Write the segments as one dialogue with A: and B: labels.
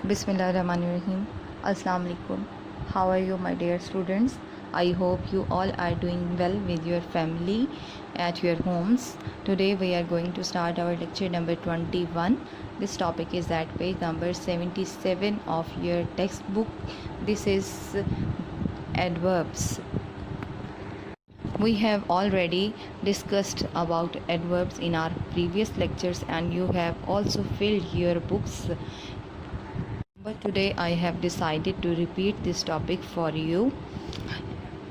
A: Bismillahirrahmanirrahim. Assalamu alaikum. How are you, my dear students? I hope you all are doing well with your family at your homes. Today we are going to start our lecture number 21. This topic is at page number 77 of your textbook. This is adverbs. We have already discussed about adverbs in our previous lectures, and you have also filled your books. But today I have decided to repeat this topic for you.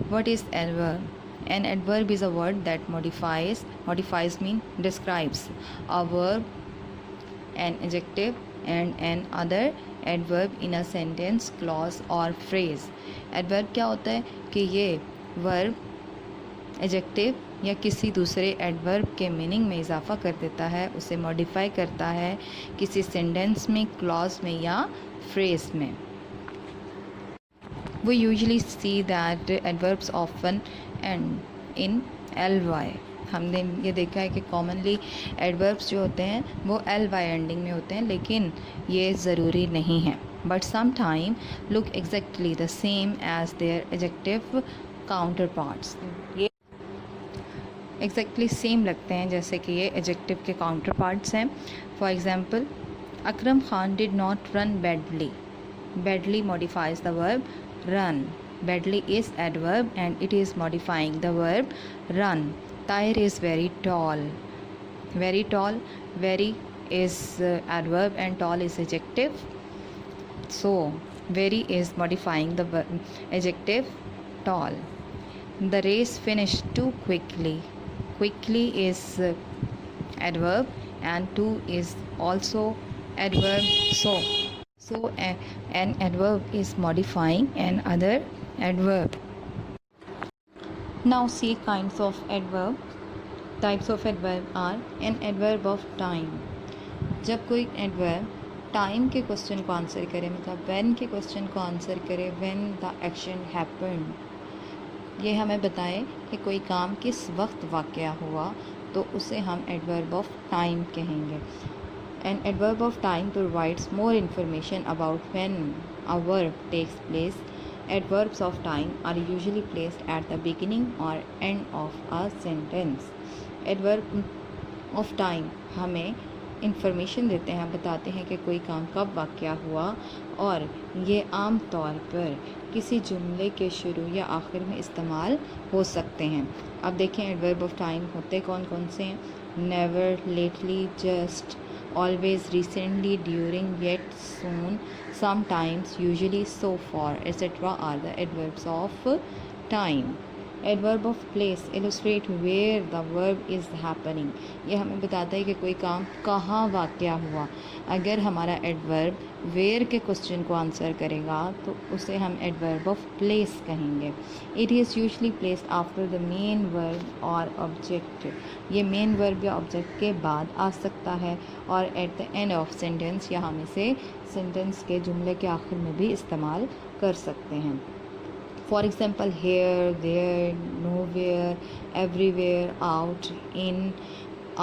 A: What is adverb? An adverb is a word that modifies mean describes a verb, an adjective and an other adverb in a sentence, clause or phrase. Adverb क्या होता है कि ये verb, adjective या किसी दूसरे adverb के meaning में इजाफा कर देता है, उसे मॉडिफाई करता है किसी सेंटेंस में, क्लॉज में या फ्रेज में. We usually see that adverbs often end in ly. हमने ये देखा है कि कॉमनली एडवर्ब्स जो होते हैं वो ly एंडिंग में होते हैं, लेकिन ये ज़रूरी नहीं है. But some time look exactly the same as their adjective counterparts. ये एग्जैक्टली सेम लगते हैं जैसे कि ये एडजेक्टिव के काउंटर पार्ट्स हैं. For example, Akram Khan did not run badly. Badly modifies the verb run. Badly is adverb and it is modifying the verb run. Tahir is very tall. Very tall, very is adverb and tall is adjective. So very is modifying the adjective tall. The race finished too quickly. Quickly is adverb and too is also adverb. So an adverb is modifying an other adverb. Now see kinds of adverb. Types of adverb are an adverb of time. जब कोई adverb time के question को answer करे, मतलब when के question को answer करे, when the action happened, ये हमें बताए कि कोई काम किस वक्त वाक़या हुआ, तो उसे हम एडवर्ब ऑफ टाइम कहेंगे. An adverb of time provides more information about when a verb takes place. Adverbs of time are usually placed at the beginning और end of a sentence. Adverb of time हमें information देते हैं, बताते हैं कि कोई काम कब वाक़या हुआ, और ये आम तौर पर किसी जुमले के शुरू या आखिर में इस्तेमाल हो सकते हैं. अब देखें एडवर्ब ऑफ टाइम होते कौन कौन से हैं. Never, lately, just, always, recently, during, yet, soon, sometimes, usually, so far etcetera are the adverbs of time. Adverb of place illustrate where the verb is happening. ये हमें बताता है कि कोई काम कहाँ वाक़या हुआ. अगर हमारा एडवर्ब वेयर के क्वेश्चन को आंसर करेगा तो उसे हम एडवर्ब ऑफ प्लेस कहेंगे. It is usually placed after the main verb और ऑब्जेक्ट. ये मेन वर्ब या ऑब्जेक्ट के बाद आ सकता है, और at the end of sentence, या हम इसे सेंटेंस के जुमले के आखिर में भी इस्तेमाल कर सकते हैं. For example, here, there, nowhere, everywhere, out, in,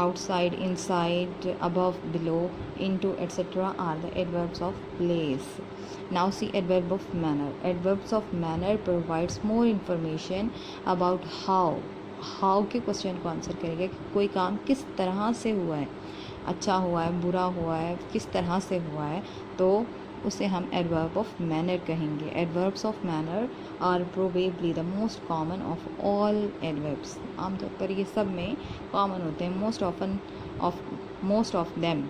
A: outside, inside, above, below, into, etc. are the adverbs of place. Now see adverb of manner. Adverbs of manner provides more information about how. How के question को answer करेंगे कि कोई काम किस तरह से हुआ है, अच्छा हुआ है, बुरा हुआ है, किस तरह से हुआ है, तो उसे हम एडवर्ब ऑफ मैनर कहेंगे. Adverbs of manner are probably the most common of all adverbs. आमतौर पर ये सब में कॉमन होते हैं. Most of them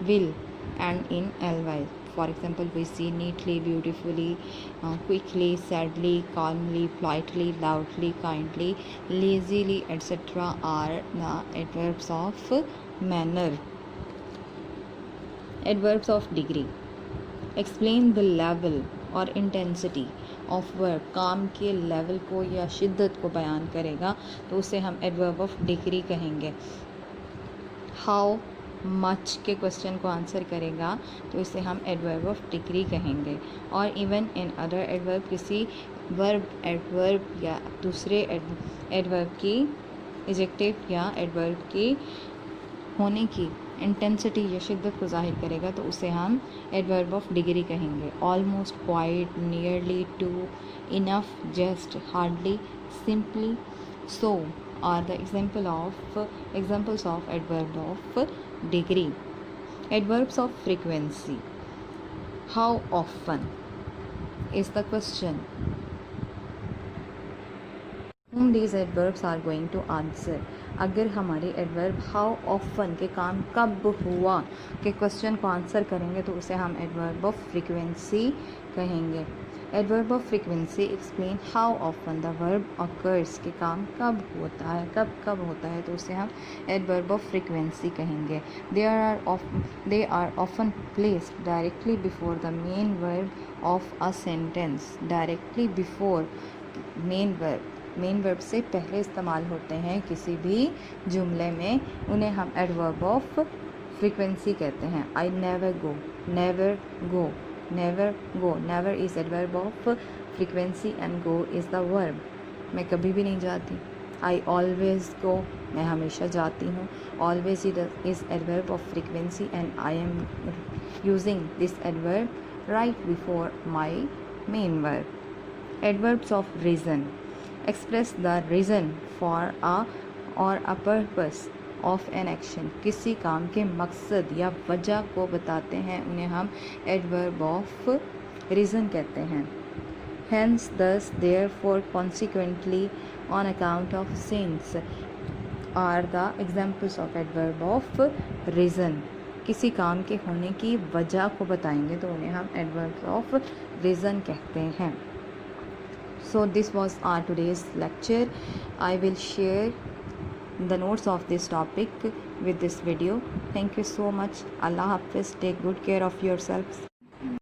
A: will end in ly. For example, we see, neatly, beautifully, quickly, sadly, calmly, politely, loudly, kindly, lazily, etc. Are the adverbs of manner. Adverbs of degree explain the level और intensity of work. काम के level को या शिद्दत को बयान करेगा, तो उसे हम एडवर्ब ऑफ डिग्री कहेंगे. हाउ मच के क्वेश्चन को आंसर करेगा, तो इसे हम एडवर्ब ऑफ डिग्री कहेंगे. और इवन इन अदर एडवर्ब, किसी वर्ब, एडवर्ब या दूसरे एडवर्ब की एडजेक्टिव या एडवर्ब की होने की इंटेंसिटी या शिद्दत को ज़ाहिर करेगा तो उसे हम एडवर्ब ऑफ डिग्री कहेंगे. Almost, quite, nearly, too, enough, just, hardly, simply, so are the examples of adverb of degree. Adverbs of frequency. How often is the question. whom these adverbs are going to answer. अगर हमारे adverb how often के काम कब हुआ के question को answer करेंगे तो उसे हम एडवर्ब ऑफ फ्रीक्वेंसी कहेंगे. Adverb of frequency explain how often the verb occurs के काम कब होता है, कब कब होता है तो उसे हम एडवर्ब ऑफ फ्रीक्वेंसी कहेंगे. They are often placed directly before the main verb of a sentence. Directly before main verb से पहले इस्तेमाल होते हैं किसी भी जुमले में. उन्हें हम एडवर्ब ऑफ फ्रीक्वेंसी कहते हैं. I never go, never go, never go. Never is adverb of frequency and go is the verb. मैं कभी भी नहीं जाती. आई ऑलवेज गो, मैं हमेशा जाती हूँ. Always is adverb of frequency and I am using this adverb right before my main verb. Adverbs of reason express the reason for a or a purpose of an action. किसी काम के मकसद या वजह को बताते हैं, उन्हें हम adverb of reason कहते हैं. Hence, thus, therefore, consequently, on account of, since are the examples of adverb of reason. किसी काम के होने की वजह को बताएंगे तो उन्हें हम adverbs of reason कहते हैं. So this was our today's lecture. I will share the notes of this topic with this video. Thank you so much. Allah Hafiz. Take good care of yourselves.